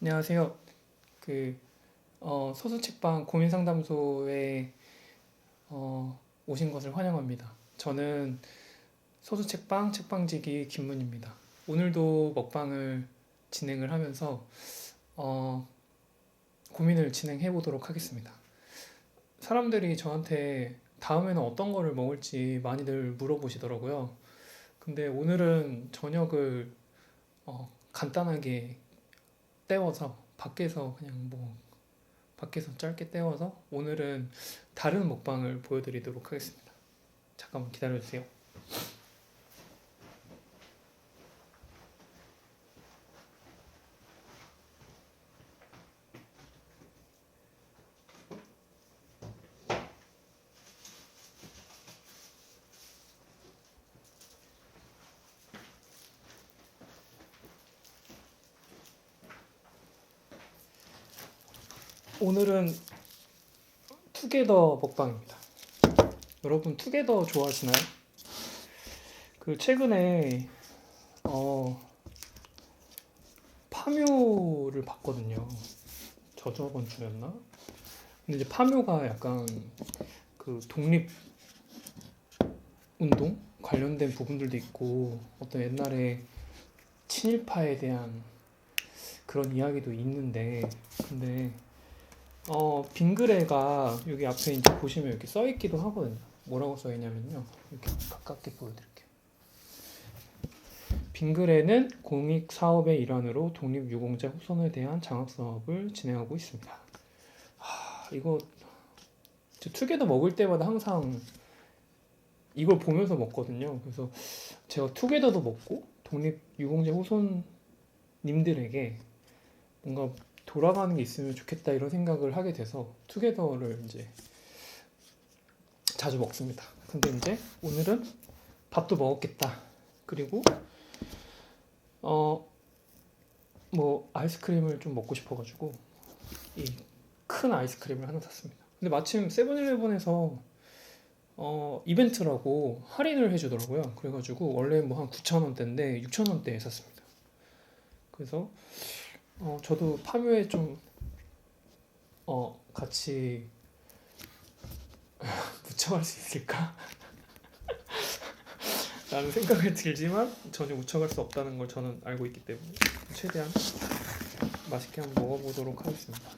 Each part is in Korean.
안녕하세요. 그 소수책방 고민상담소에 오신 것을 환영합니다. 저는 소수책방 책방지기 김문입니다. 오늘도 먹방을 진행을 하면서 고민을 진행해 보도록 하겠습니다. 사람들이 저한테 다음에는 어떤 거를 먹을지 많이들 물어보시더라고요. 근데 오늘은 저녁을 간단하게 때워서 밖에서 그냥 뭐 밖에서 짧게 때워서 오늘은 다른 먹방을 보여드리도록 하겠습니다. 잠깐만 기다려주세요. 오늘은 투게더 먹방입니다. 여러분 투게더 좋아하시나요? 최근에 파묘를 봤거든요. 저번 주였나? 근데 이제 파묘가 약간 독립 운동 관련된 부분들도 있고 어떤 옛날에 친일파에 대한 그런 이야기도 있는데, 근데 빙그레가 여기 앞에 이제 보시면 이렇게 써 있기도 하거든요. 뭐라고 써 있냐면요. 이렇게 가깝게 보여드릴게요. 빙그레는 공익 사업의 일환으로 독립유공자 후손에 대한 장학 사업을 진행하고 있습니다. 이거 투게더 먹을 때마다 항상 이걸 보면서 먹거든요. 그래서 제가 투게더도 먹고 독립유공자 후손님들에게 뭔가 돌아가는 게 있으면 좋겠다 이런 생각을 하게 돼서 투게더를 이제 자주 먹습니다. 근데 이제 오늘은 밥도 먹었겠다. 그리고 뭐 아이스크림을 좀 먹고 싶어가지고 이 큰 아이스크림을 하나 샀습니다. 근데 마침 세븐일레븐에서 이벤트라고 할인을 해주더라고요. 그래가지고 원래 뭐 한 9,000원대인데 6,000원대에 샀습니다. 그래서 저도 파묘에 좀 같이 묻혀갈 수 있을까? 라는 생각이 들지만 전혀 묻혀갈 수 없다는 걸 저는 알고 있기 때문에 최대한 맛있게 한번 먹어보도록 하겠습니다.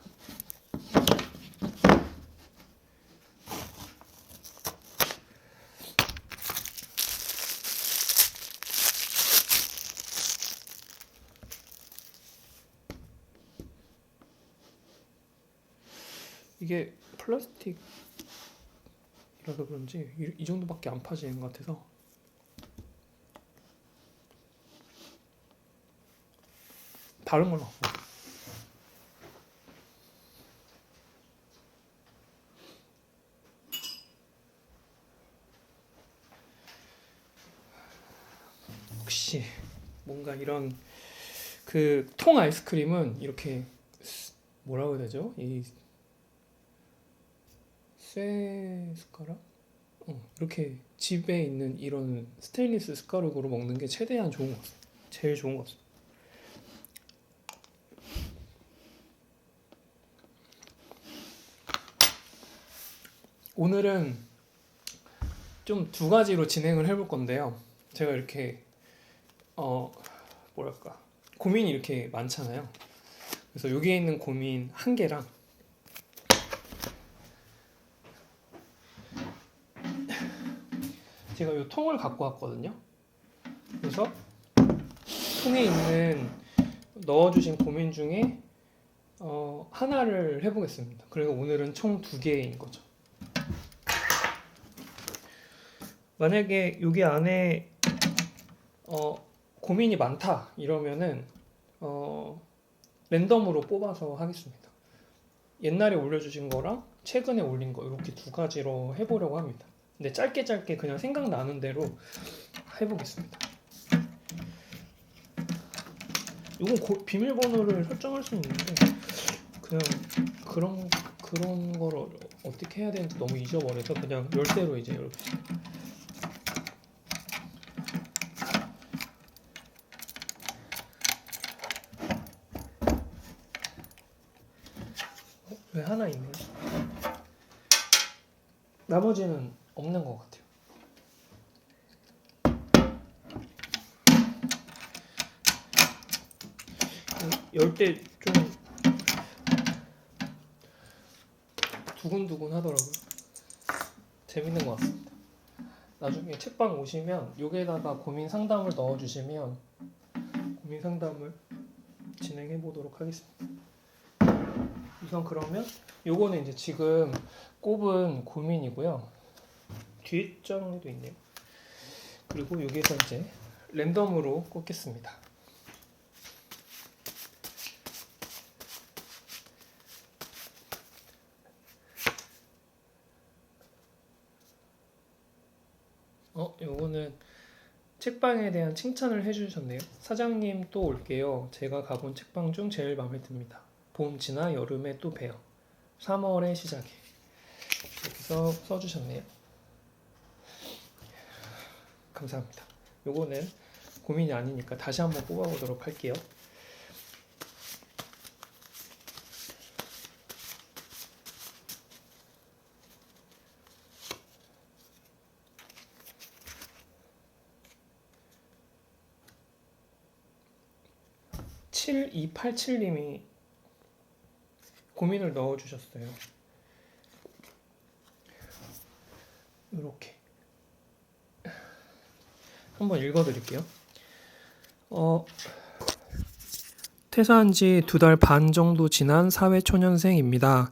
이게 플라스틱이라서 그런지 이 정도밖에 안 파지는 것 같아서 다른 걸로 갖고. 혹시 뭔가 이런 통 아이스크림은 이렇게 뭐라고 해야 되죠? 이 쇠 숟가락? 이렇게 집에 있는 이런 스테인리스 숟가락으로 먹는 게 최대한 좋은 것 같아요. 제일 좋은 것 같아요. 오늘은 좀 두 가지로 진행을 해볼 건데요. 제가 이렇게 뭐랄까 고민이 이렇게 많잖아요. 그래서 여기에 있는 고민 한 개랑 제가 이 통을 갖고 왔거든요. 그래서 통에 있는 넣어주신 고민 중에 하나를 해보겠습니다. 그리고 오늘은 총 2개인 거죠. 만약에 여기 안에 고민이 많다 이러면은 랜덤으로 뽑아서 하겠습니다. 옛날에 올려주신 거랑 최근에 올린 거 이렇게 2가지로 해보려고 합니다. 근데 짧게 그냥 생각나는 대로 해보겠습니다. 이건 비밀번호를 설정할 수 있는데 그냥 그런 거를 어떻게 해야 되는지 너무 잊어버려서 그냥 열쇠로 이제 이렇게. 하나 있네요. 나머지는 없는 것 같아요. 열 때 좀 두근두근 하더라고요. 재밌는 것 같습니다. 나중에 책방 오시면 여기에다가 고민 상담을 넣어주시면 고민 상담을 진행해 보도록 하겠습니다. 우선 그러면 요거는 이제 지금 꼽은 고민이고요. 뒷장도 있네요. 그리고 여기서 이제 랜덤으로 꼽겠습니다. 요거는 책방에 대한 칭찬을 해주셨네요. 사장님 또 올게요. 제가 가본 책방 중 제일 마음에 듭니다. 봄 지나 여름에 또 봬요. 3월의 시작에. 여기서 써주셨네요. 감사합니다. 요거는 고민이 아니니까 다시 한번 뽑아보도록 할게요. (7287님이) 고민을 넣어주셨어요. 이렇게 한번 읽어드릴게요. 퇴사한 지 2달 반 정도 지난 사회초년생입니다.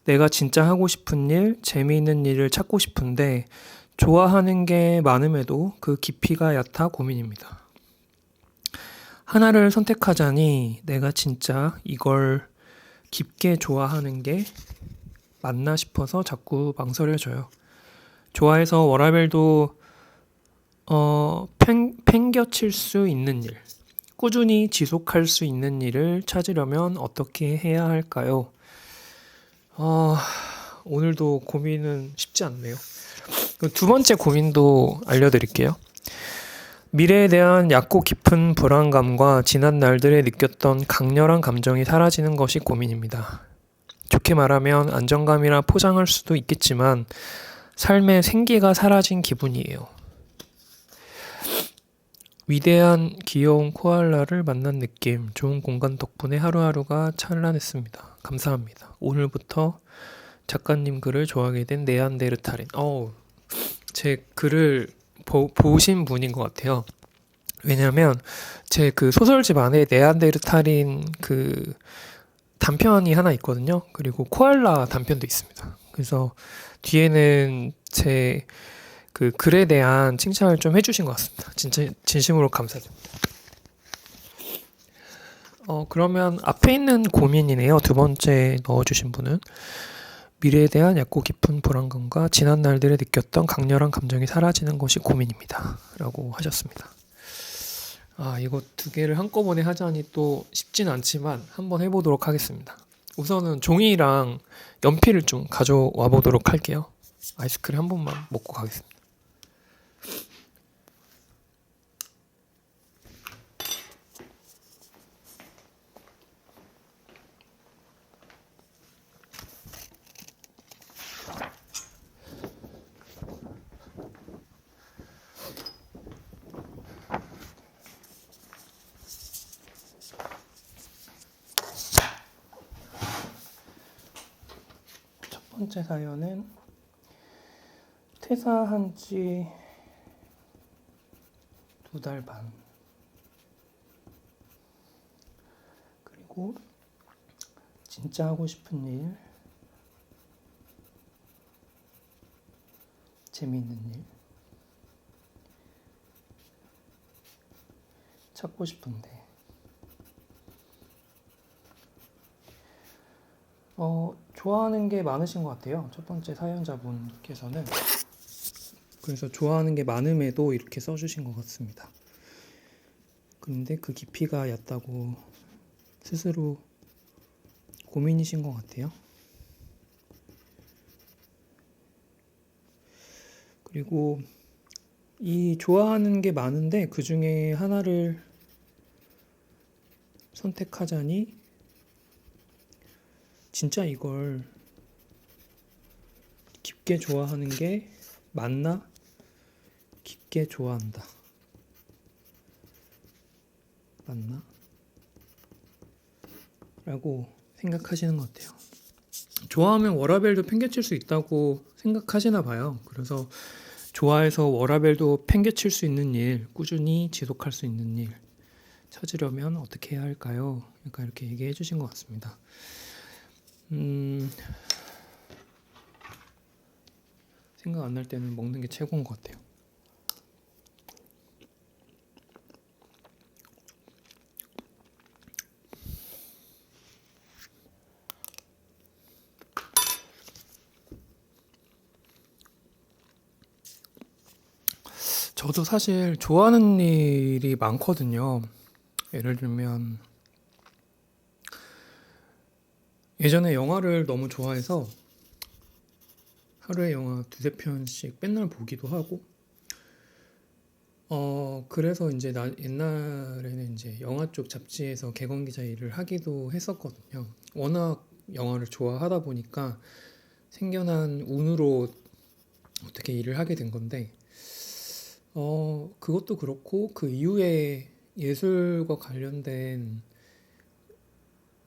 내가 진짜 하고 싶은 일, 재미있는 일을 찾고 싶은데 좋아하는 게 많음에도 그 깊이가 얕아 고민입니다. 하나를 선택하자니 내가 진짜 이걸 깊게 좋아하는 게 맞나 싶어서 자꾸 망설여져요. 좋아해서 워라밸도 팽겨칠 수 있는 일, 꾸준히 지속할 수 있는 일을 찾으려면 어떻게 해야 할까요? 오늘도 고민은 쉽지 않네요. 두 번째 고민도 알려드릴게요. 미래에 대한 얕고 깊은 불안감과 지난 날들에 느꼈던 강렬한 감정이 사라지는 것이 고민입니다. 좋게 말하면 안정감이라 포장할 수도 있겠지만 삶의 생기가 사라진 기분이에요. 위대한 귀여운 코알라를 만난 느낌, 좋은 공간 덕분에 하루하루가 찬란했습니다. 감사합니다. 오늘부터 작가님 글을 좋아하게 된 네안데르탈인. 제 글을 보신 분인 것 같아요. 왜냐면 제 그 소설집 안에 네안데르탈인 그 단편이 하나 있거든요. 그리고 코알라 단편도 있습니다. 그래서 뒤에는 제 그 글에 대한 칭찬을 좀 해주신 것 같습니다. 진짜 진심으로 감사드립니다. 그러면 앞에 있는 고민이네요. 두 번째 넣어주신 분은 미래에 대한 얕고 깊은 불안감과 지난 날들에 느꼈던 강렬한 감정이 사라지는 것이 고민입니다. 라고 하셨습니다. 이거 두 개를 한꺼번에 하자니 또 쉽진 않지만 한번 해보도록 하겠습니다. 우선은 종이랑 연필을 좀 가져와 보도록 할게요. 아이스크림 한 번만 먹고 가겠습니다. 첫 번째 사연은 퇴사한 지 2달 반. 그리고 진짜 하고 싶은 일, 재미있는 일 찾고 싶은데 좋아하는 게 많으신 것 같아요. 첫 번째 사연자분께서는. 그래서 좋아하는 게 많음에도 이렇게 써주신 것 같습니다. 근데 그 깊이가 얕다고 스스로 고민이신 것 같아요. 그리고 이 좋아하는 게 많은데 그 중에 하나를 선택하자니 진짜 이걸 깊게 좋아하는 게 맞나? 깊게 좋아한다. 맞나? 라고 생각하시는 것 같아요. 좋아하면 워라밸도 팽개칠 수 있다고 생각하시나 봐요. 그래서 좋아해서 워라밸도 팽개칠 수 있는 일, 꾸준히 지속할 수 있는 일 찾으려면 어떻게 해야 할까요? 그러니까 이렇게 얘기해 주신 것 같습니다. 생각 안 날 때는 먹는 게 최고인 것 같아요. 저도 사실 좋아하는 일이 많거든요. 예를 들면 예전에 영화를 너무 좋아해서 하루에 영화 두세 편씩 맨날 보기도 하고 그래서 이제 옛날에는 이제 영화 쪽 잡지에서 개건 기자 일을 하기도 했었거든요. 워낙 영화를 좋아하다 보니까 생겨난 운으로 어떻게 일을 하게 된 건데 그것도 그렇고 그 이후에 예술과 관련된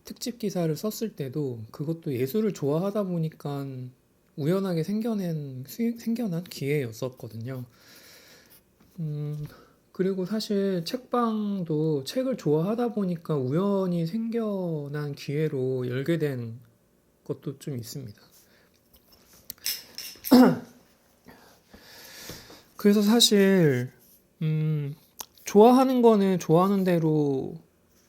특집 기사를 썼을 때도 그것도 예술을 좋아하다 보니까 우연하게 생겨난 기회였었거든요. 그리고 사실 책방도 책을 좋아하다 보니까 우연히 생겨난 기회로 열게 된 것도 좀 있습니다. 그래서 사실 좋아하는 거는 좋아하는 대로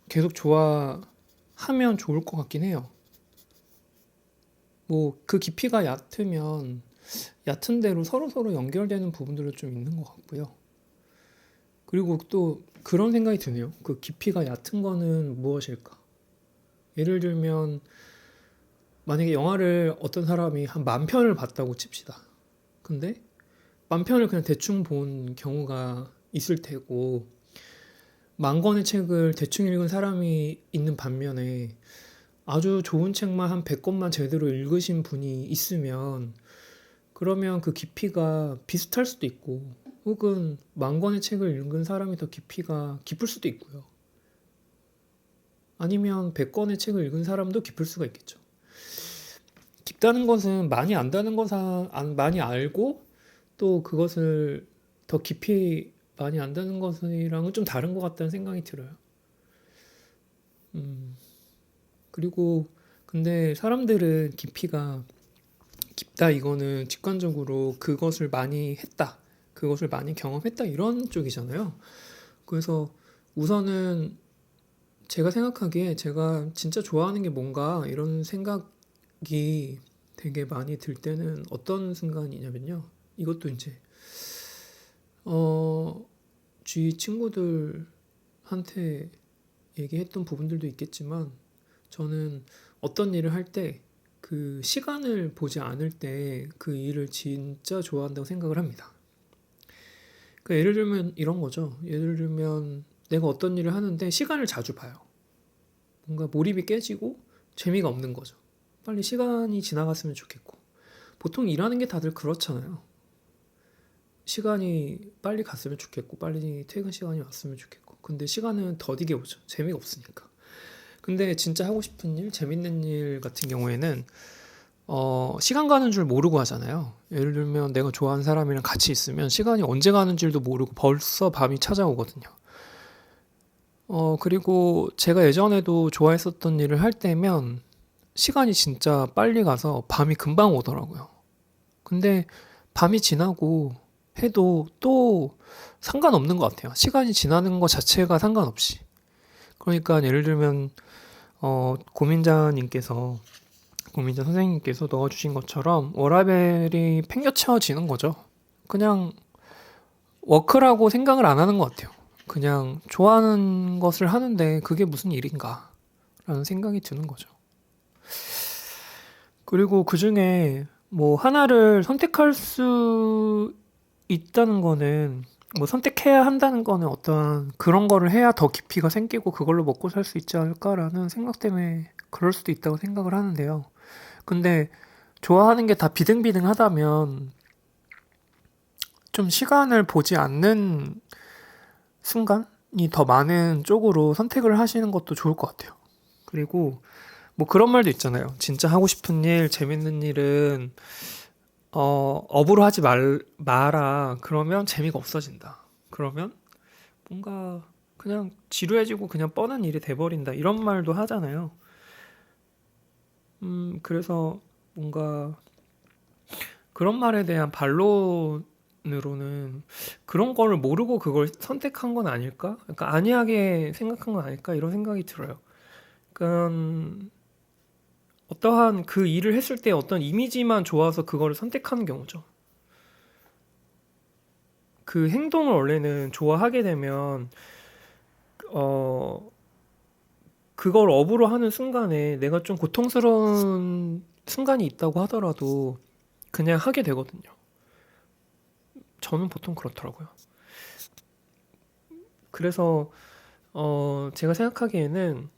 계속 좋아하면 좋을 것 같긴 해요. 뭐 그 깊이가 얕으면 얕은 대로 서로 연결되는 부분들도 좀 있는 것 같고요. 그리고 또 그런 생각이 드네요. 그 깊이가 얕은 거는 무엇일까? 예를 들면 만약에 영화를 어떤 사람이 한 10,000편을 봤다고 칩시다. 근데 10,000편을 그냥 대충 본 경우가 있을 테고 10,000권의 책을 대충 읽은 사람이 있는 반면에 아주 좋은 책만 한 100권만 제대로 읽으신 분이 있으면 그러면 그 깊이가 비슷할 수도 있고 혹은 10,000권의 책을 읽은 사람이 더 깊이가 깊을 수도 있고요. 아니면 100권의 책을 읽은 사람도 깊을 수가 있겠죠. 깊다는 것은 많이 안다는 많이 알고 또 그것을 더 깊이 많이 안다는 것이랑은 좀 다른 것 같다는 생각이 들어요. 그리고 근데 사람들은 깊이가 깊다 이거는 직관적으로 그것을 많이 했다, 그것을 많이 경험했다 이런 쪽이잖아요. 그래서 우선은 제가 생각하기에 제가 진짜 좋아하는 게 뭔가 이런 생각이 되게 많이 들 때는 어떤 순간이냐면요. 이것도 이제 주위 친구들한테 얘기했던 부분들도 있겠지만 저는 어떤 일을 할 때 그 시간을 보지 않을 때 그 일을 진짜 좋아한다고 생각을 합니다. 그러니까 예를 들면 이런 거죠. 예를 들면 내가 어떤 일을 하는데 시간을 자주 봐요. 뭔가 몰입이 깨지고 재미가 없는 거죠. 빨리 시간이 지나갔으면 좋겠고. 보통 일하는 게 다들 그렇잖아요. 시간이 빨리 갔으면 좋겠고 빨리 퇴근 시간이 왔으면 좋겠고 근데 시간은 더디게 오죠. 재미가 없으니까. 근데 진짜 하고 싶은 일, 재밌는 일 같은 경우에는 시간 가는 줄 모르고 하잖아요. 예를 들면 내가 좋아하는 사람이랑 같이 있으면 시간이 언제 가는 줄도 모르고 벌써 밤이 찾아오거든요. 그리고 제가 예전에도 좋아했었던 일을 할 때면 시간이 진짜 빨리 가서 밤이 금방 오더라고요. 근데 밤이 지나고 해도 또 상관없는 것 같아요. 시간이 지나는 것 자체가 상관없이. 그러니까 예를 들면 고민자 선생님께서 넣어주신 것처럼 워라밸이 팽겨쳐지는 거죠. 그냥 워크라고 생각을 안 하는 것 같아요. 그냥 좋아하는 것을 하는데 그게 무슨 일인가 라는 생각이 드는 거죠. 그리고 그 중에 뭐 하나를 선택할 수 있다는 거는 뭐 선택해야 한다는 거는 어떤 그런 거를 해야 더 깊이가 생기고 그걸로 먹고 살 수 있지 않을까라는 생각 때문에 그럴 수도 있다고 생각을 하는데요. 근데 좋아하는 게 다 비등비등하다면 좀 시간을 보지 않는 순간이 더 많은 쪽으로 선택을 하시는 것도 좋을 것 같아요. 그리고 뭐 그런 말도 있잖아요. 진짜 하고 싶은 일, 재밌는 일은 업으로 하지 마라. 그러면 재미가 없어진다. 그러면 뭔가 그냥 지루해지고 그냥 뻔한 일이 돼버린다. 이런 말도 하잖아요. 그래서 뭔가 그런 말에 대한 반론으로는 그런 거를 모르고 그걸 선택한 건 아닐까? 그러니까 안이하게 생각한 건 아닐까? 이런 생각이 들어요. 그러니까 어떠한 그 일을 했을 때 어떤 이미지만 좋아서 그거를 선택하는 경우죠. 그 행동을 원래는 좋아하게 되면 어 그걸 업으로 하는 순간에 내가 좀 고통스러운 순간이 있다고 하더라도 그냥 하게 되거든요. 저는 보통 그렇더라고요. 그래서 제가 생각하기에는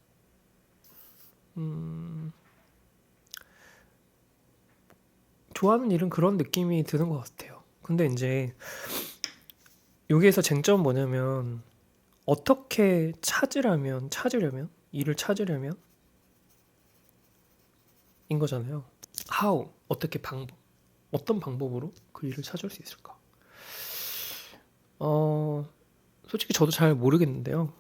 좋아하는 일은 그런 느낌이 드는 것 같아요. 근데 이제 여기에서 쟁점은 뭐냐면 어떻게 찾으려면 일을 찾으려면 인 거잖아요. How 어떻게 어떤 방법으로 그 일을 찾을 수 있을까? 솔직히 저도 잘 모르겠는데요.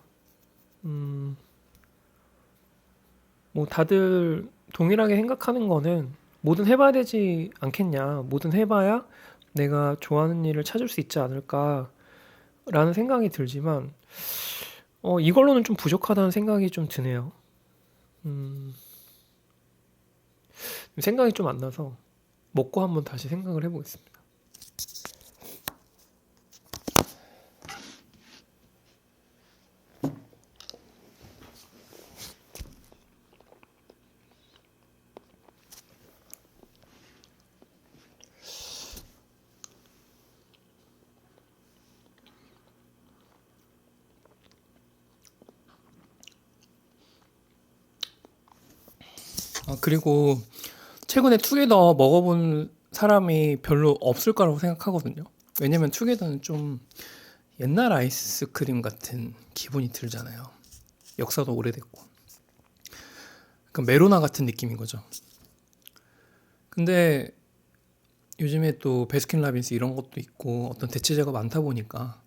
뭐 다들 동일하게 생각하는 거는 뭐든 해봐야 되지 않겠냐. 뭐든 해봐야 내가 좋아하는 일을 찾을 수 있지 않을까라는 생각이 들지만 이걸로는 좀 부족하다는 생각이 좀 드네요. 생각이 좀 안 나서 먹고 한번 다시 생각을 해보겠습니다. 그리고 최근에 투게더 먹어본 사람이 별로 없을 거라고 생각하거든요. 왜냐면 투게더는 좀 옛날 아이스크림 같은 기분이 들잖아요. 역사도 오래됐고. 그러니까 메로나 같은 느낌인 거죠. 근데 요즘에 또 베스킨라빈스 이런 것도 있고 어떤 대체제가 많다 보니까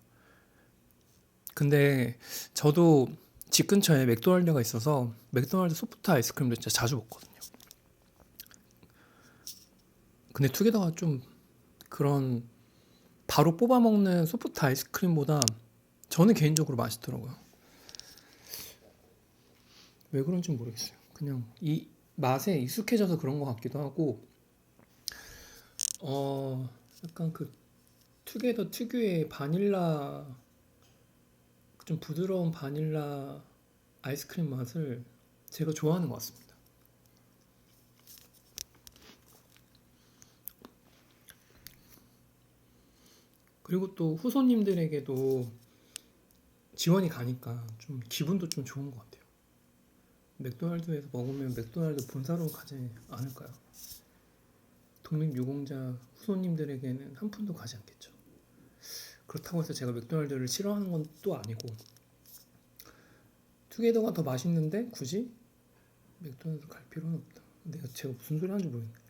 근데 저도 집 근처에 맥도날드가 있어서 맥도날드 소프트 아이스크림도 진짜 자주 먹거든요. 근데 투게더가 좀 그런 바로 뽑아 먹는 소프트 아이스크림보다 저는 개인적으로 맛있더라고요. 왜 그런지 모르겠어요. 그냥 이 맛에 익숙해져서 그런 것 같기도 하고 약간 그 투게더 특유의 바닐라 좀 부드러운 바닐라 아이스크림 맛을 제가 좋아하는 것 같습니다. 그리고 또 후손님들에게도 지원이 가니까 좀 기분도 좀 좋은 것 같아요. 맥도날드에서 먹으면 맥도날드 본사로 가지 않을까요? 독립유공자 후손님들에게는 한 푼도 가지 않겠죠. 그렇다고 해서 제가 맥도날드를 싫어하는 건 또 아니고 투게더가 더 맛있는데 굳이 맥도날드 갈 필요는 없다. 제가 무슨 소리 하는지 모르겠네.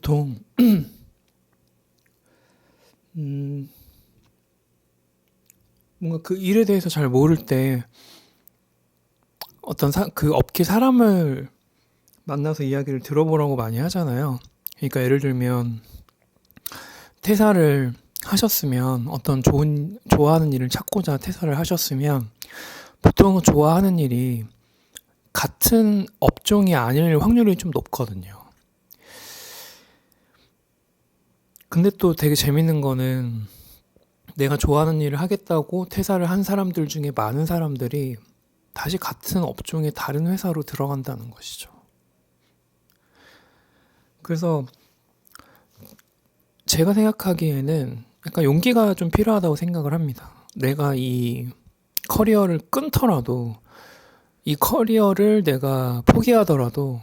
보통 음, 뭔가 그 일에 대해서 잘 모를 때 그 업계 사람을 만나서 이야기를 들어보라고 많이 하잖아요. 그러니까 예를 들면 퇴사를 하셨으면 좋아하는 일을 찾고자 퇴사를 하셨으면 보통 좋아하는 일이 같은 업종이 아닐 확률이 좀 높거든요. 근데 또 되게 재밌는 거는 내가 좋아하는 일을 하겠다고 퇴사를 한 사람들 중에 많은 사람들이 다시 같은 업종의 다른 회사로 들어간다는 것이죠. 그래서 제가 생각하기에는 약간 용기가 좀 필요하다고 생각을 합니다. 내가 이 커리어를 끊더라도 이 커리어를 내가 포기하더라도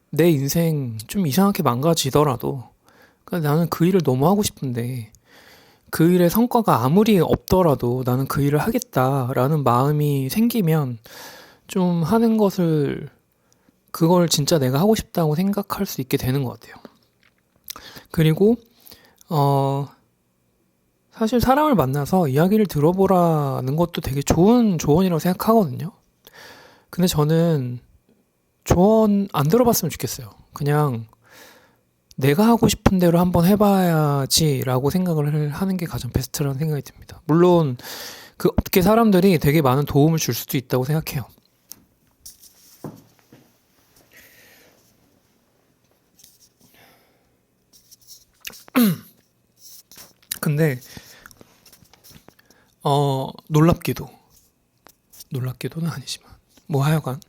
내 인생 좀 이상하게 망가지더라도 그러니까 나는 그 일을 너무 하고 싶은데 그 일의 성과가 아무리 없더라도 나는 그 일을 하겠다라는 마음이 생기면 좀 하는 것을 그걸 진짜 내가 하고 싶다고 생각할 수 있게 되는 것 같아요. 그리고 사실 사람을 만나서 이야기를 들어보라는 것도 되게 좋은 조언이라고 생각하거든요. 근데 저는 조언 안 들어봤으면 좋겠어요. 그냥 내가 하고 싶은 대로 한번 해봐야지라고 생각을 하는 게 가장 베스트라는 생각이 듭니다. 물론 그 업계 사람들이 되게 많은 도움을 줄 수도 있다고 생각해요. 근데 놀랍게도는 아니지만 뭐 하여간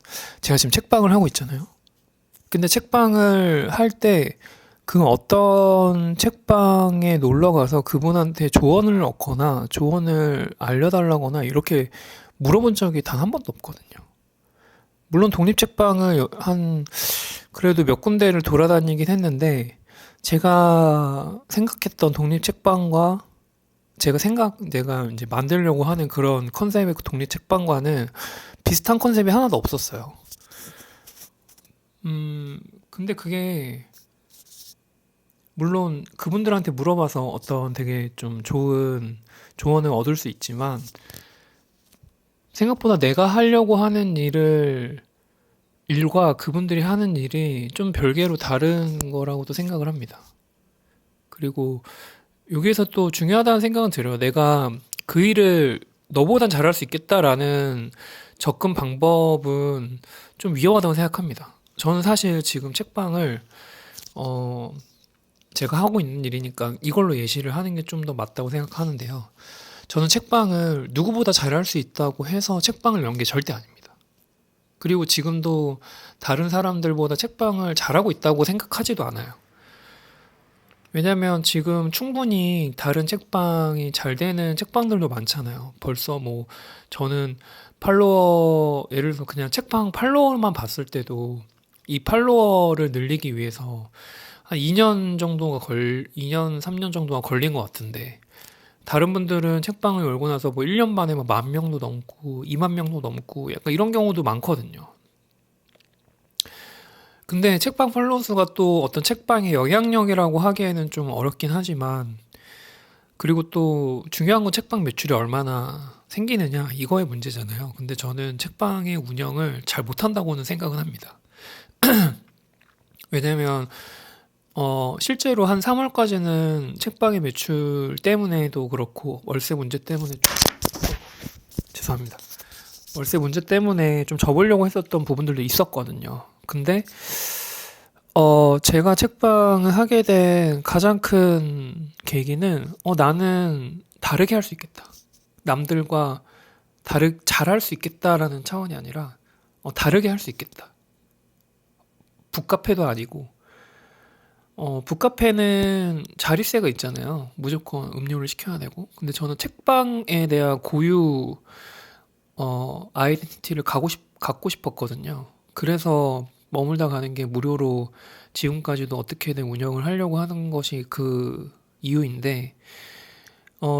제가 지금 책방을 하고 있잖아요. 근데 책방을 할 때 그 어떤 책방에 놀러 가서 그분한테 조언을 얻거나 조언을 알려달라거나 이렇게 물어본 적이 단 한 번도 없거든요. 물론 독립책방을 그래도 몇 군데를 돌아다니긴 했는데 제가 생각했던 독립책방과 내가 이제 만들려고 하는 그런 컨셉의 독립책방과는 비슷한 컨셉이 하나도 없었어요. 근데 그게 물론 그분들한테 물어봐서 어떤 되게 좀 좋은 조언을 얻을 수 있지만 생각보다 내가 하려고 하는 일과 그분들이 하는 일이 좀 별개로 다른 거라고도 생각을 합니다. 그리고 여기에서 또 중요하다는 생각은 들어요. 내가 그 일을 너보단 잘할 수 있겠다라는 접근 방법은 좀 위험하다고 생각합니다. 저는 사실 지금 책방을 제가 하고 있는 일이니까 이걸로 예시를 하는 게 좀 더 맞다고 생각하는데요. 저는 책방을 누구보다 잘할 수 있다고 해서 책방을 연 게 절대 아닙니다. 그리고 지금도 다른 사람들보다 책방을 잘하고 있다고 생각하지도 않아요. 왜냐면 지금 충분히 다른 책방이 잘 되는 책방들도 많잖아요. 벌써 뭐 저는 예를 들어서 그냥 책방 팔로워만 봤을 때도 이 팔로워를 늘리기 위해서 한 2년, 3년 정도가 걸린 것 같은데 다른 분들은 책방을 열고 나서 뭐 1년 만에 막 10,000명도 넘고 20,000명도 넘고 약간 이런 경우도 많거든요. 근데 책방 팔로워 수가 또 어떤 책방의 영향력이라고 하기에는 좀 어렵긴 하지만 그리고 또 중요한 건 책방 매출이 얼마나 생기느냐 이거의 문제잖아요. 근데 저는 책방의 운영을 잘 못한다고는 생각은 합니다. 왜냐면 실제로 한 3월까지는 책방의 매출 때문에도 그렇고 월세 문제 때문에 죄송합니다. 월세 문제 때문에 좀 접으려고 했었던 부분들도 있었거든요. 근데 제가 책방을 하게 된 가장 큰 계기는 나는 다르게 할 수 있겠다. 남들과 잘할 수 있겠다라는 차원이 아니라 다르게 할 수 있겠다. 북카페도 아니고 북카페는 자릿세가 있잖아요. 무조건 음료를 시켜야 되고. 근데 저는 책방에 대한 고유 아이덴티티를 갖고 싶었거든요. 그래서 머물다 가는 게 무료로 지금까지도 어떻게든 운영을 하려고 하는 것이 그 이유인데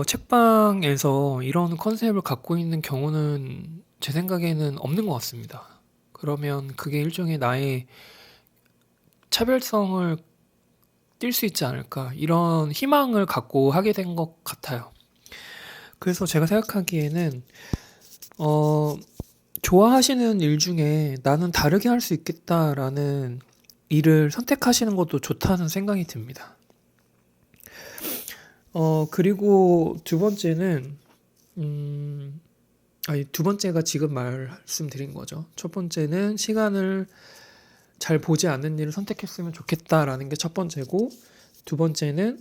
책방에서 이런 컨셉을 갖고 있는 경우는 제 생각에는 없는 것 같습니다. 그러면 그게 일종의 나의 차별성을 뛸 수 있지 않을까 이런 희망을 갖고 하게 된 것 같아요. 그래서 제가 생각하기에는 어, 좋아하시는 일 중에 나는 다르게 할 수 있겠다라는 일을 선택하시는 것도 좋다는 생각이 듭니다. 그리고 두 번째는 두 번째가 지금 말씀드린 거죠. 첫 번째는 시간을 잘 보지 않는 일을 선택했으면 좋겠다라는 게 첫 번째고, 두 번째는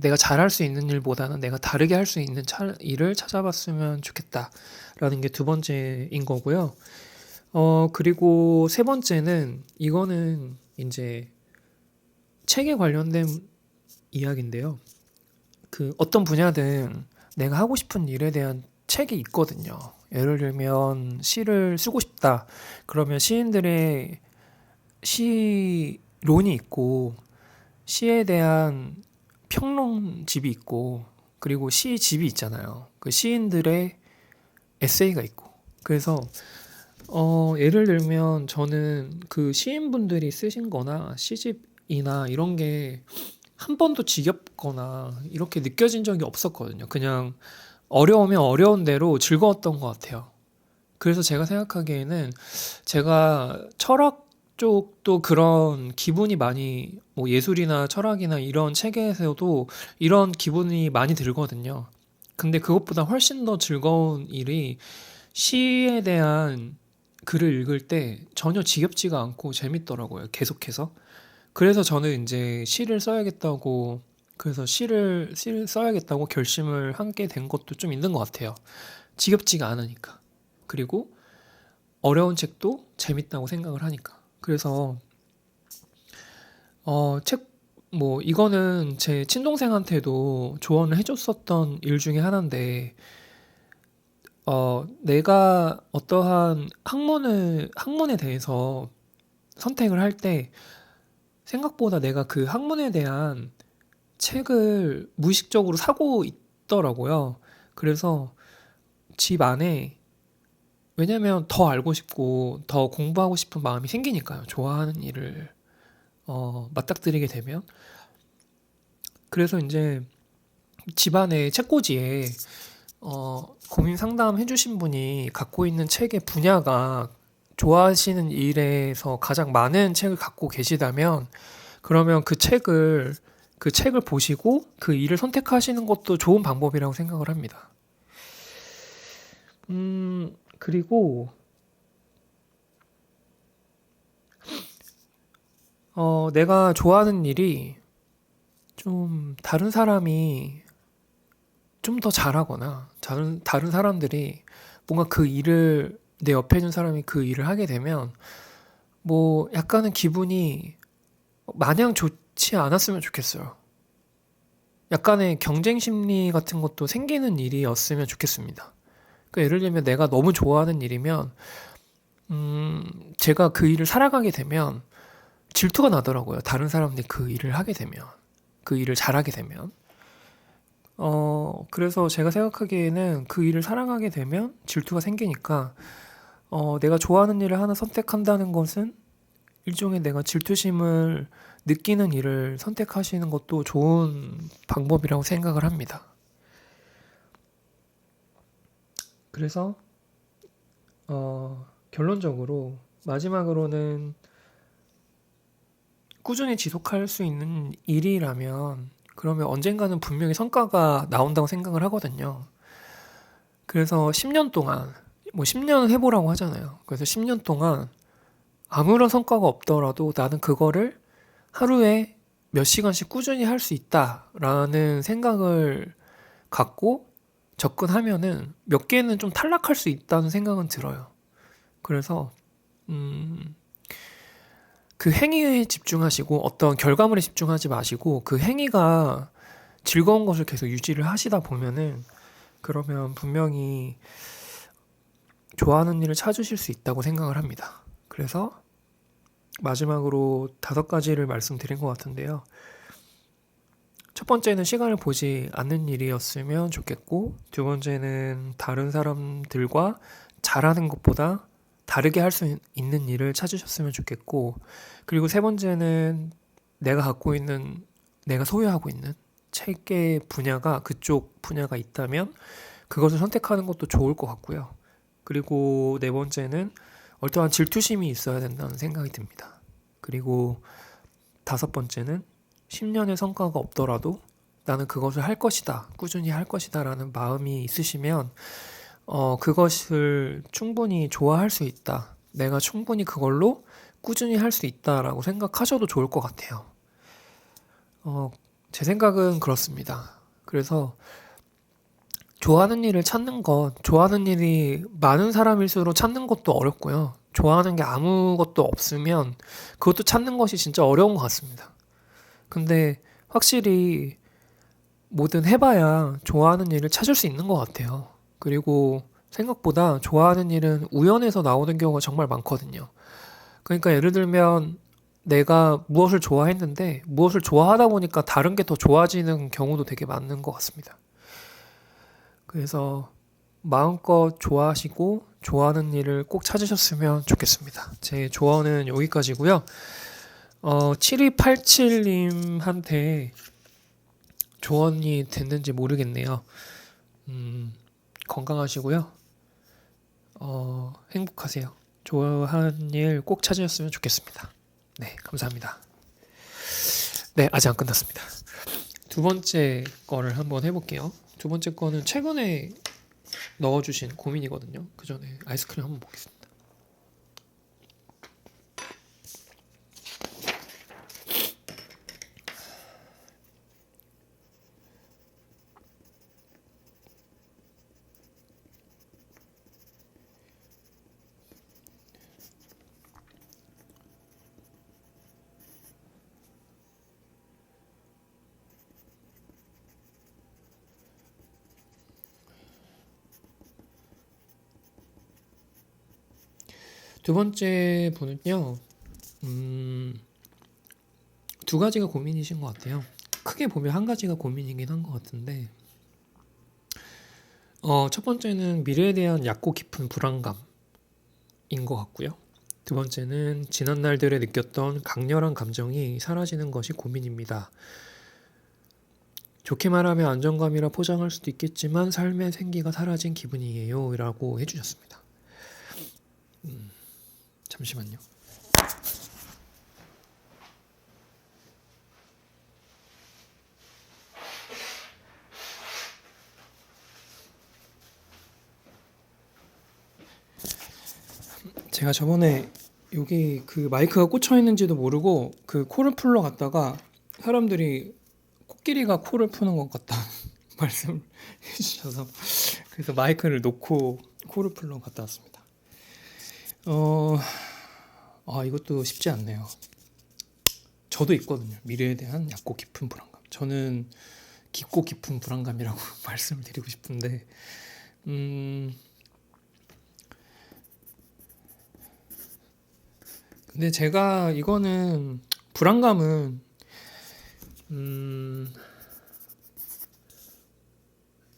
내가 잘할 수 있는 일보다는 내가 다르게 할 수 있는 일을 찾아봤으면 좋겠다라는 게 두 번째인 거고요. 그리고 세 번째는 이거는 이제 책에 관련된 이야기인데요. 그 어떤 분야든 내가 하고 싶은 일에 대한 책이 있거든요. 예를 들면 시를 쓰고 싶다. 그러면 시인들의 시론이 있고 시에 대한 평론집이 있고 그리고 시집이 있잖아요. 그 시인들의 에세이가 있고. 그래서 예를 들면 저는 그 시인분들이 쓰신 거나 시집이나 이런 게 한 번도 지겹거나 이렇게 느껴진 적이 없었거든요. 그냥 어려우면 어려운 대로 즐거웠던 것 같아요. 그래서 제가 생각하기에는 제가 철학 쪽도 그런 기분이 많이 뭐 예술이나 철학이나 이런 책에서도 이런 기분이 많이 들거든요. 근데 그것보다 훨씬 더 즐거운 일이 시에 대한 글을 읽을 때 전혀 지겹지가 않고 재밌더라고요. 계속해서. 그래서 저는 이제 그래서 시를 써야겠다고 결심을 하게 된 것도 좀 있는 것 같아요. 지겹지가 않으니까. 그리고 어려운 책도 재밌다고 생각을 하니까. 그래서, 이거는 제 친동생한테도 조언을 해줬었던 일 중에 하나인데, 내가 어떠한 학문에 대해서 선택을 할 때, 생각보다 내가 그 학문에 대한 책을 무의식적으로 사고 있더라고요. 그래서 집 안에 왜냐면 더 알고 싶고 더 공부하고 싶은 마음이 생기니까요. 좋아하는 일을 맞닥뜨리게 되면. 그래서 이제 집안의 책꽂이에 고민 상담 해주신 분이 갖고 있는 책의 분야가 좋아하시는 일에서 가장 많은 책을 갖고 계시다면 그러면 그 책을 보시고 그 일을 선택하시는 것도 좋은 방법이라고 생각을 합니다. 그리고 내가 좋아하는 일이 좀 다른 사람이 좀 더 잘하거나 다른 사람들이 뭔가 그 일을 내 옆에 있는 사람이 그 일을 하게 되면 뭐 약간은 기분이 마냥 좋지 않았으면 좋겠어요. 약간의 경쟁 심리 같은 것도 생기는 일이었으면 좋겠습니다. 그러니까 예를 들면 내가 너무 좋아하는 일이면 제가 그 일을 살아가게 되면 질투가 나더라고요. 다른 사람들이 그 일을 하게 되면 그 일을 잘하게 되면 그래서 제가 생각하기에는 그 일을 사랑하게 되면 질투가 생기니까 내가 좋아하는 일을 하나 선택한다는 것은 일종의 내가 질투심을 느끼는 일을 선택하시는 것도 좋은 방법이라고 생각을 합니다. 그래서 결론적으로 마지막으로는 꾸준히 지속할 수 있는 일이라면 그러면 언젠가는 분명히 성과가 나온다고 생각을 하거든요. 그래서 10년 동안 뭐 10년 해보라고 하잖아요. 그래서 10년 동안 아무런 성과가 없더라도 나는 그거를 하루에 몇 시간씩 꾸준히 할 수 있다라는 생각을 갖고 접근하면은 몇 개는 좀 탈락할 수 있다는 생각은 들어요. 그래서 그 행위에 집중하시고 어떤 결과물에 집중하지 마시고 그 행위가 즐거운 것을 계속 유지를 하시다 보면은 그러면 분명히 좋아하는 일을 찾으실 수 있다고 생각을 합니다. 그래서 마지막으로 5가지를 말씀드린 것 같은데요. 첫 번째는 시간을 보지 않는 일이었으면 좋겠고, 두 번째는 다른 사람들과 잘하는 것보다 다르게 할 수 있는 일을 찾으셨으면 좋겠고, 그리고 세 번째는 내가 갖고 있는, 내가 소유하고 있는 책의 분야가 그쪽 분야가 있다면 그것을 선택하는 것도 좋을 것 같고요. 그리고 네 번째는 어떠한 질투심이 있어야 된다는 생각이 듭니다. 그리고 다섯 번째는 10년의 성과가 없더라도 나는 그것을 할 것이다, 꾸준히 할 것이다 라는 마음이 있으시면 그것을 충분히 좋아할 수 있다. 내가 충분히 그걸로 꾸준히 할 수 있다라고 생각하셔도 좋을 것 같아요. 제 생각은 그렇습니다. 그래서 좋아하는 일을 찾는 것, 좋아하는 일이 많은 사람일수록 찾는 것도 어렵고요. 좋아하는 게 아무것도 없으면 그것도 찾는 것이 진짜 어려운 것 같습니다. 근데 확실히 뭐든 해봐야 좋아하는 일을 찾을 수 있는 것 같아요. 그리고 생각보다 좋아하는 일은 우연에서 나오는 경우가 정말 많거든요. 그러니까 예를 들면 내가 무엇을 좋아했는데 무엇을 좋아하다 보니까 다른 게 더 좋아지는 경우도 되게 많은 것 같습니다. 그래서 마음껏 좋아하시고 좋아하는 일을 꼭 찾으셨으면 좋겠습니다. 제 조언은 여기까지고요. 7287님한테 조언이 됐는지 모르겠네요. 건강하시고요. 행복하세요. 좋아하는 일 꼭 찾으셨으면 좋겠습니다. 네, 감사합니다. 네, 아직 안 끝났습니다. 두 번째 거를 한번 해볼게요. 두 번째 거는 최근에 넣어주신 고민이거든요. 그 전에 아이스크림 한번 먹겠습니다. 두 번째 분은요, 두 가지가 고민이신 것 같아요. 크게 보면 한 가지가 고민이긴 한 것 같은데, 첫 번째는 미래에 대한 얕고 깊은 불안감인 것 같고요. 두 번째는 지난 날들에 느꼈던 강렬한 감정이 사라지는 것이 고민입니다. 좋게 말하면 안정감이라 포장할 수도 있겠지만 삶의 생기가 사라진 기분이에요 라고 해주셨습니다. 잠시만요. 제가 저번에 여기 그 마이크가 꽂혀 있는지도 모르고 그 코를 풀러 갔다가 사람들이 코끼리가 코를 푸는 것 같다 말씀을 해주셔서 그래서 마이크를 놓고 코를 풀러 갔다 왔습니다. 이것도 쉽지 않네요. 저도 있거든요. 미래에 대한 얕고 깊은 불안감. 저는 깊고 깊은 불안감이라고 말씀을 드리고 싶은데, 근데 제가 이거는 불안감은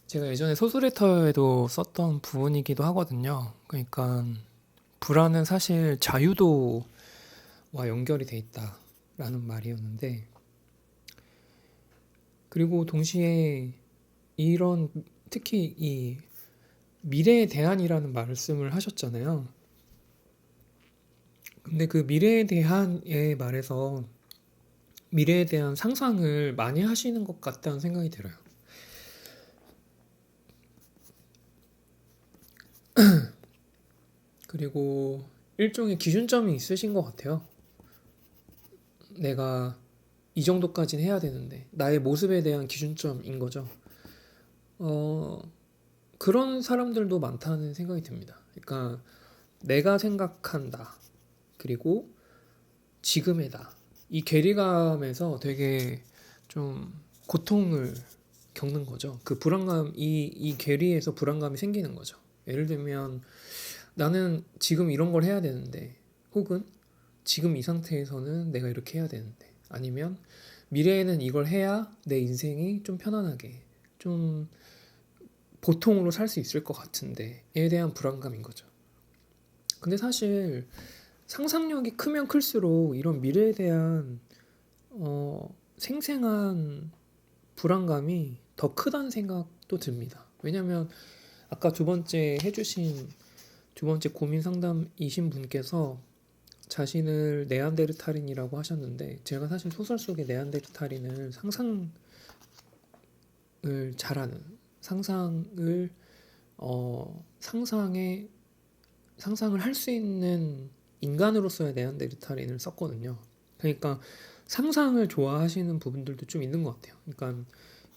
제가 예전에 소설레터에도 썼던 부분이기도 하거든요. 그러니까 불안은 사실 자유도와 연결이 돼 있다라는 말이었는데, 그리고 동시에 이런 특히 이 미래에 대한이라는 말씀을 하셨잖아요. 근데 그 미래에 대한의 말에서 미래에 대한 상상을 많이 하시는 것 같다는 생각이 들어요. 그리고 일종의 기준점이 있으신 것 같아요. 내가 이 정도까지는 해야 되는데 나의 모습에 대한 기준점인 거죠. 그런 사람들도 많다는 생각이 듭니다. 그러니까 내가 생각한다. 그리고 지금의 나. 이 괴리감에서 되게 좀 고통을 겪는 거죠. 그 불안감, 이 괴리에서 불안감이 생기는 거죠. 예를 들면 나는 지금 이런 걸 해야 되는데, 혹은 지금 이 상태에서는 내가 이렇게 해야 되는데, 아니면 미래에는 이걸 해야 내 인생이 좀 편안하게, 좀 보통으로 살 수 있을 것 같은데에 대한 불안감인 거죠. 근데 사실 상상력이 크면 클수록 이런 미래에 대한 생생한 불안감이 더 크다는 생각도 듭니다. 왜냐면 아까 두 번째 고민 상담이신 분께서 자신을 네안데르탈인이라고 하셨는데, 제가 사실 소설 속의 네안데르탈인을 상상을 잘하는, 상상을 상상을 할 수 있는 인간으로서의 네안데르탈인을 썼거든요. 그러니까 상상을 좋아하시는 부분들도 좀 있는 것 같아요. 그러니까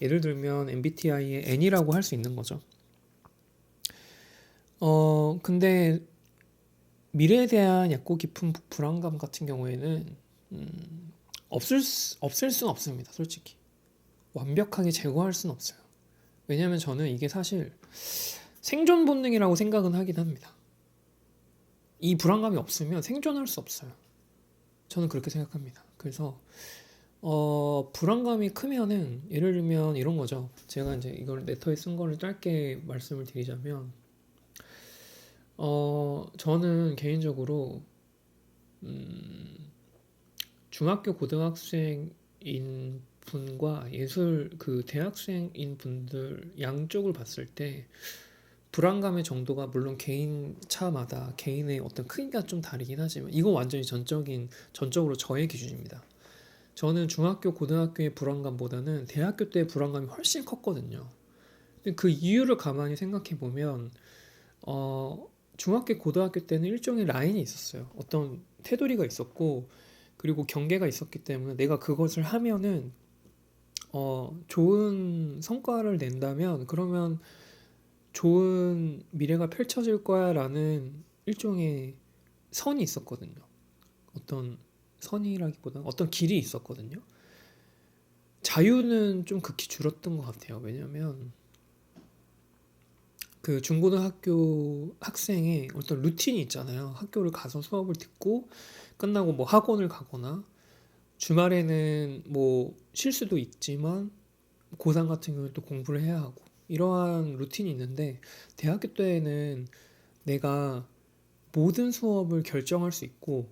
예를 들면 MBTI의 N이라고 할 수 있는 거죠. 근데 미래에 대한 얕고 깊은 불안감 같은 경우에는 없을 수는 없습니다. 솔직히 완벽하게 제거할 수는 없어요. 왜냐하면 저는 이게 사실 생존 본능이라고 생각은 하긴 합니다. 이 불안감이 없으면 생존할 수 없어요. 저는 그렇게 생각합니다. 그래서 불안감이 크면은 예를 들면 이런 거죠. 제가 이제 이걸 레터에 쓴 거를 짧게 말씀을 드리자면, 저는 개인적으로 중학교 고등학생인 분과 예술 그 대학생인 분들 양쪽을 봤을 때 불안감의 정도가 물론 개인 차마다 개인의 어떤 크기가 좀 다르긴 하지만, 이거 완전히 전적으로 저의 기준입니다. 저는 중학교 고등학교의 불안감보다는 대학교 때의 불안감이 훨씬 컸거든요. 근데 그 이유를 가만히 생각해 보면 중학교 고등학교 때는 일종의 라인이 있었어요. 어떤 테두리가 있었고, 그리고 경계가 있었기 때문에 내가 그것을 하면은 좋은 성과를 낸다면 그러면 좋은 미래가 펼쳐질 거야 라는 일종의 선이 있었거든요. 어떤 선이라기보다는 어떤 길이 있었거든요. 자유는 좀 극히 줄었던 것 같아요. 왜냐면 그 중고등학교 학생의 어떤 루틴이 있잖아요. 학교를 가서 수업을 듣고 끝나고 뭐 학원을 가거나, 주말에는 뭐 쉴 수도 있지만 고3 같은 경우는 또 공부를 해야 하고, 이러한 루틴이 있는데, 대학교 때에는 내가 모든 수업을 결정할 수 있고,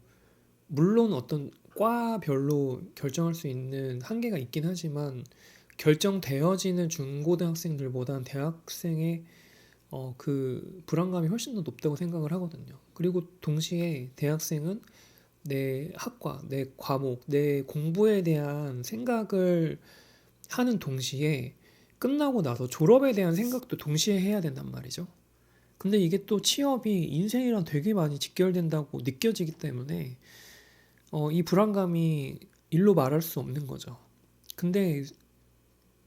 물론 어떤 과별로 결정할 수 있는 한계가 있긴 하지만 결정되어지는 중고등학생들보다는 대학생의 그 불안감이 훨씬 더 높다고 생각을 하거든요. 그리고 동시에 대학생은 내 학과, 내 과목, 내 공부에 대한 생각을 하는 동시에 끝나고 나서 졸업에 대한 생각도 동시에 해야 된단 말이죠. 근데 이게 또 취업이 인생이랑 되게 많이 직결된다고 느껴지기 때문에 이 불안감이 일로 말할 수 없는 거죠. 근데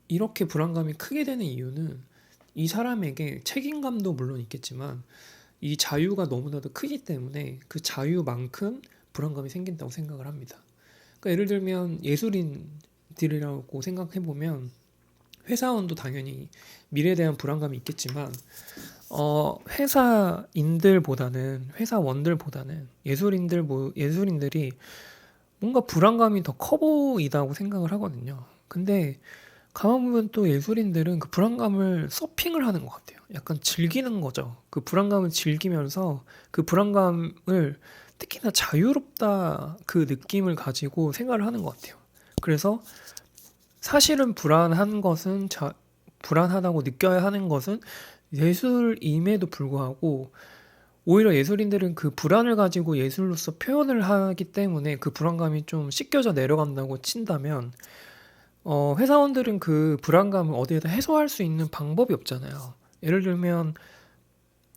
이렇게 불안감이 크게 되는 이유는 이 사람에게 책임감도 물론 있겠지만 이 자유가 너무나도 크기 때문에 그 자유만큼 불안감이 생긴다고 생각을 합니다. 그러니까 예를 들면 예술인들이라고 생각해보면 회사원도 당연히 미래에 대한 불안감이 있겠지만 회사원들보다는 예술인들이 뭔가 불안감이 더 커 보이다고 생각을 하거든요. 근데 가만 보면 또 예술인들은 그 불안감을 서핑을 하는 것 같아요. 약간 즐기는 거죠. 그 불안감을 즐기면서 그 불안감을 특히나 자유롭다 그 느낌을 가지고 생각을 하는 것 같아요. 그래서 사실은 불안하다고 느껴야 하는 것은 예술임에도 불구하고 오히려 예술인들은 그 불안을 가지고 예술로서 표현을 하기 때문에 그 불안감이 좀 씻겨져 내려간다고 친다면, 회사원들은 그 불안감을 어디에다 해소할 수 있는 방법이 없잖아요. 예를 들면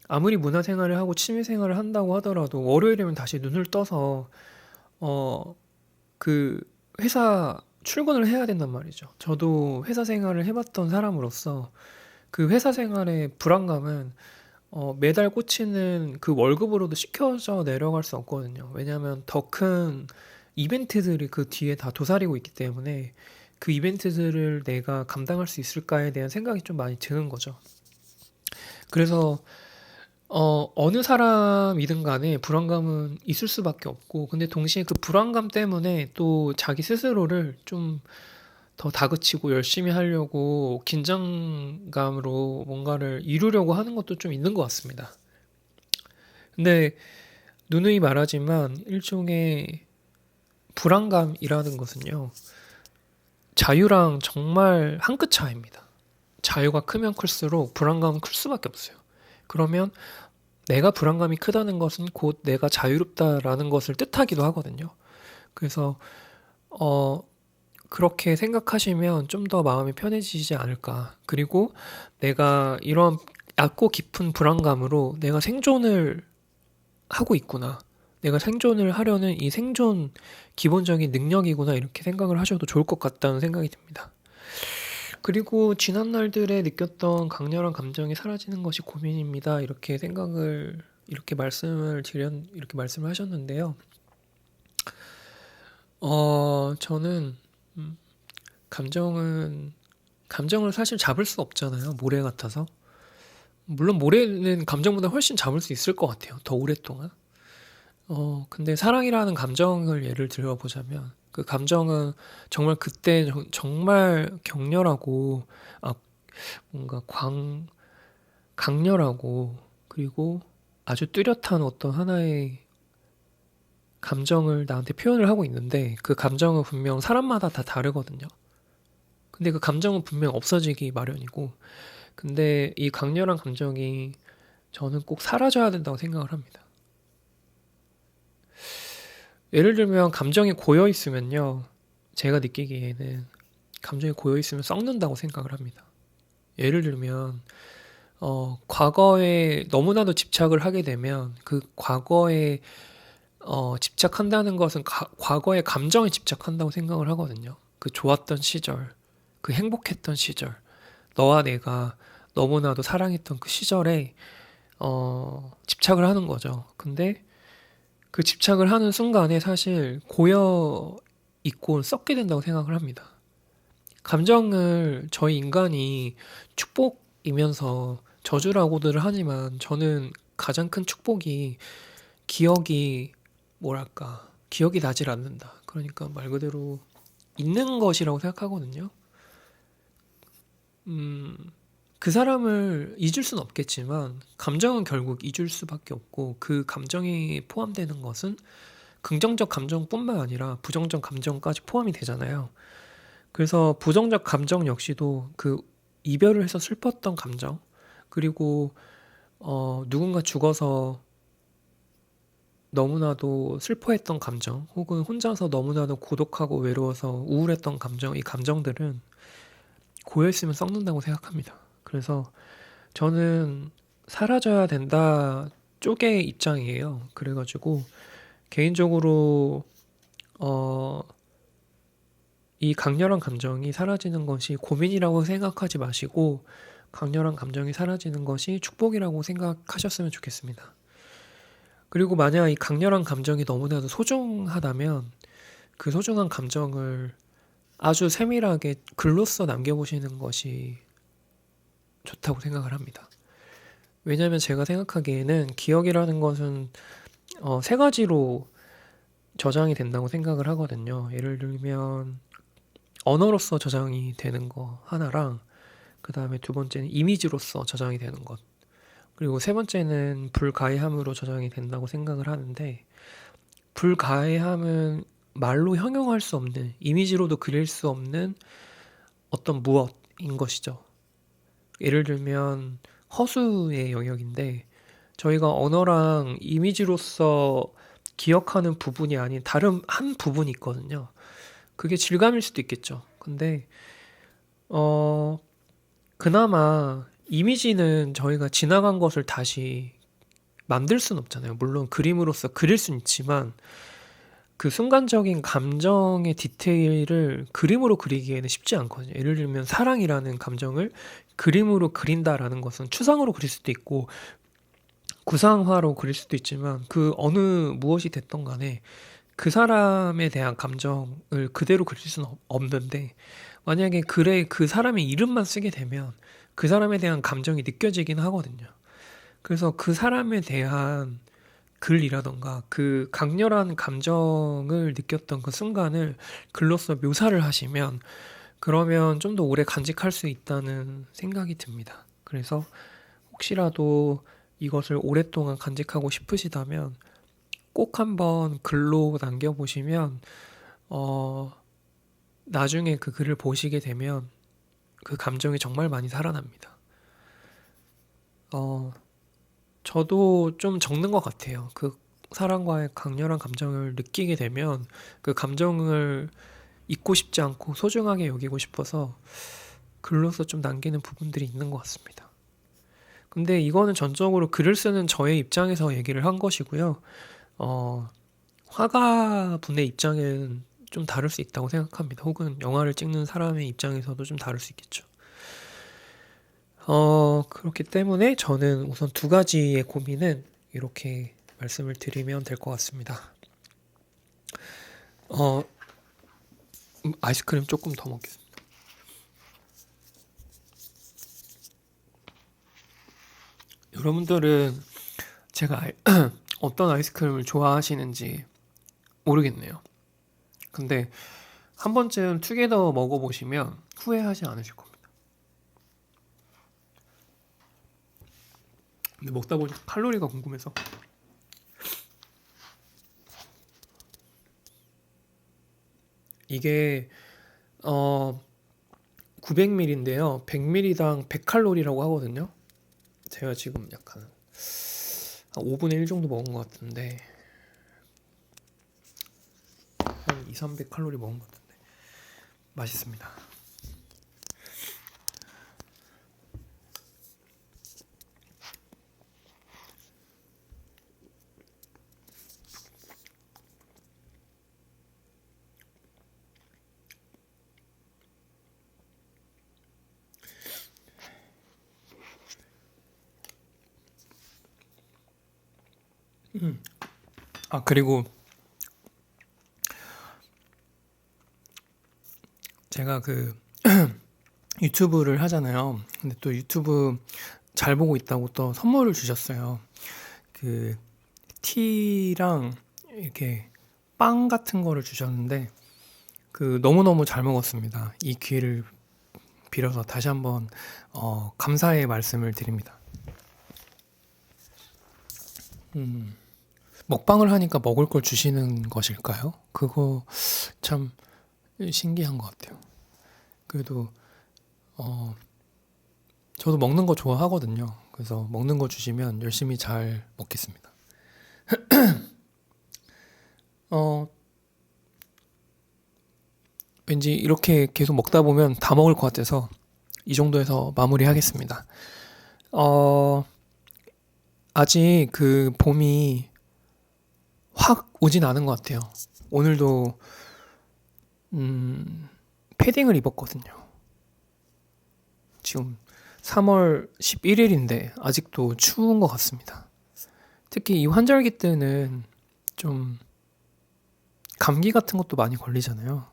아무리 문화생활을 하고 취미생활을 한다고 하더라도 월요일이면 다시 눈을 떠서 그 회사 출근을 해야 된단 말이죠. 저도 회사 생활을 해봤던 사람으로서 그 회사 생활의 불안감은 매달 꽂히는 그 월급으로도 씻겨져 내려갈 수 없거든요. 왜냐하면 더 큰 이벤트들이 그 뒤에 다 도사리고 있기 때문에 그 이벤트들을 내가 감당할 수 있을까에 대한 생각이 좀 많이 드는 거죠. 그래서 어느 사람이든 간에 불안감은 있을 수밖에 없고, 근데 동시에 그 불안감 때문에 또 자기 스스로를 좀 더 다그치고 열심히 하려고 긴장감으로 뭔가를 이루려고 하는 것도 좀 있는 것 같습니다. 근데 누누이 말하지만 일종의 불안감이라는 것은요, 자유랑 정말 한 끗 차이입니다. 자유가 크면 클수록 불안감은 클 수밖에 없어요. 그러면 내가 불안감이 크다는 것은 곧 내가 자유롭다라는 것을 뜻하기도 하거든요. 그래서 그렇게 생각하시면 좀 더 마음이 편해지지 않을까. 그리고 내가 이런 얕고 깊은 불안감으로 내가 생존을 하고 있구나. 내가 생존을 하려는 이 생존 기본적인 능력이구나. 이렇게 생각을 하셔도 좋을 것 같다는 생각이 듭니다. 그리고 지난 날들에 느꼈던 강렬한 감정이 사라지는 것이 고민입니다. 이렇게 말씀을 하셨는데요. 저는 감정을 사실 잡을 수 없잖아요. 모래 같아서. 물론 모래는 감정보다 훨씬 잡을 수 있을 것 같아요. 더 오랫동안. 근데 사랑이라는 감정을 예를 들어보자면 그 감정은 정말 그때 정말 격렬하고 뭔가 강렬하고 그리고 아주 뚜렷한 어떤 하나의 감정을 나한테 표현을 하고 있는데 그 감정은 분명 사람마다 다 다르거든요. 근데 그 감정은 분명 없어지기 마련이고 근데 이 강렬한 감정이 저는 꼭 사라져야 된다고 생각을 합니다. 예를 들면 감정이 고여 있으면요. 제가 느끼기에는 감정이 고여 있으면 썩는다고 생각을 합니다. 예를 들면 과거에 너무나도 집착을 하게 되면 그 과거에 집착한다는 것은 과거의 감정에 집착한다고 생각을 하거든요. 그 좋았던 시절, 그 행복했던 시절, 너와 내가 너무나도 사랑했던 그 시절에 집착을 하는 거죠. 근데 그 집착을 하는 순간에 사실 고여 있고 썩게 된다고 생각을 합니다. 감정을 저희 인간이 축복이면서 저주라고들 하지만 저는 가장 큰 축복이 기억이 나질 않는다. 그러니까 말 그대로 있는 것이라고 생각하거든요. 그 사람을 잊을 수는 없겠지만 감정은 결국 잊을 수밖에 없고 그 감정이 포함되는 것은 긍정적 감정뿐만 아니라 부정적 감정까지 포함이 되잖아요. 그래서 부정적 감정 역시도 그 이별을 해서 슬펐던 감정 그리고 누군가 죽어서 너무나도 슬퍼했던 감정 혹은 혼자서 너무나도 고독하고 외로워서 우울했던 감정 이 감정들은 고여있으면 썩는다고 생각합니다. 그래서 저는 사라져야 된다 쪽의 입장이에요. 그래가지고 개인적으로 이 강렬한 감정이 사라지는 것이 고민이라고 생각하지 마시고 강렬한 감정이 사라지는 것이 축복이라고 생각하셨으면 좋겠습니다. 그리고 만약 이 강렬한 감정이 너무나도 소중하다면 그 소중한 감정을 아주 세밀하게 글로써 남겨보시는 것이 좋다고 생각을 합니다. 왜냐하면 제가 생각하기에는 기억이라는 것은 세 가지로 저장이 된다고 생각을 하거든요. 예를 들면 언어로서 저장이 되는 거 하나랑 그 다음에 두 번째는 이미지로서 저장이 되는 것 그리고 세 번째는 불가해함으로 저장이 된다고 생각을 하는데 불가해함은 말로 형용할 수 없는 이미지로도 그릴 수 없는 어떤 무엇인 것이죠. 예를 들면 허수의 영역인데 저희가 언어랑 이미지로서 기억하는 부분이 아닌 다른 한 부분이 있거든요. 그게 질감일 수도 있겠죠. 근데 그나마 이미지는 저희가 지나간 것을 다시 만들 수는 없잖아요. 물론 그림으로서 그릴 수는 있지만 그 순간적인 감정의 디테일을 그림으로 그리기에는 쉽지 않거든요. 예를 들면 사랑이라는 감정을 그림으로 그린다라는 것은 추상으로 그릴 수도 있고 구상화로 그릴 수도 있지만 그 어느 무엇이 됐던 간에 그 사람에 대한 감정을 그대로 그릴 수는 없는데 만약에 글에 그 사람의 이름만 쓰게 되면 그 사람에 대한 감정이 느껴지긴 하거든요. 그래서 그 사람에 대한 글이라던가 그 강렬한 감정을 느꼈던 그 순간을 글로써 묘사를 하시면 그러면 좀 더 오래 간직할 수 있다는 생각이 듭니다. 그래서 혹시라도 이것을 오랫동안 간직하고 싶으시다면 꼭 한번 글로 남겨보시면 나중에 그 글을 보시게 되면 그 감정이 정말 많이 살아납니다. 저도 좀 적는 것 같아요. 그 사람과의 강렬한 감정을 느끼게 되면 그 감정을 잊고 싶지 않고 소중하게 여기고 싶어서 글로서 좀 남기는 부분들이 있는 것 같습니다. 근데 이거는 전적으로 글을 쓰는 저의 입장에서 얘기를 한 것이고요. 화가분의 입장에는 좀 다를 수 있다고 생각합니다. 혹은 영화를 찍는 사람의 입장에서도 좀 다를 수 있겠죠. 그렇기 때문에 저는 우선 두 가지의 고민은 이렇게 말씀을 드리면 될 것 같습니다. 아이스크림 조금 더 먹겠습니다. 여러분들은 제가 어떤 아이스크림을 좋아하시는지 모르겠네요. 근데 한 번쯤 투게더 먹어보시면 후회하지 않으실 겁니다. 근데 먹다 보니까 칼로리가 궁금해서 이게 900ml인데요. 100ml당 100칼로리라고 하거든요. 제가 지금 약간 한 5분의 1 정도 먹은 것 같은데 한 2, 300칼로리 먹은 것 같은데 맛있습니다. 그리고 제가 그 유튜브를 하잖아요. 근데 또 유튜브 잘 보고 있다고 또 선물을 주셨어요. 그 티랑 이렇게 빵 같은 거를 주셨는데 그 너무너무 잘 먹었습니다. 이 기회를 빌어서 다시 한번 감사의 말씀을 드립니다. 먹방을 하니까 먹을 걸 주시는 것일까요? 그거 참 신기한 것 같아요. 그래도 저도 먹는 거 좋아하거든요. 그래서 먹는 거 주시면 열심히 잘 먹겠습니다. 왠지 이렇게 계속 먹다 보면 다 먹을 것 같아서 이 정도에서 마무리하겠습니다. 아직 그 봄이 확 오진 않은 것 같아요. 오늘도 패딩을 입었거든요. 지금 3월 11일인데 아직도 추운 것 같습니다. 특히 이 환절기 때는 좀 감기 같은 것도 많이 걸리잖아요.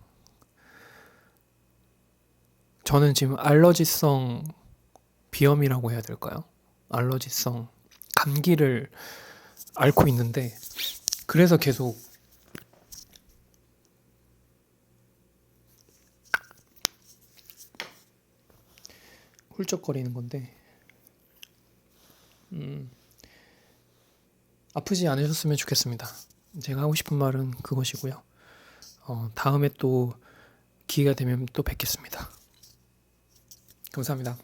저는 지금 알러지성 비염이라고 해야 될까요? 알러지성 감기를 앓고 있는데 그래서 계속 훌쩍거리는 건데 아프지 않으셨으면 좋겠습니다. 제가 하고 싶은 말은 그것이고요. 다음에 또 기회가 되면 또 뵙겠습니다. 감사합니다.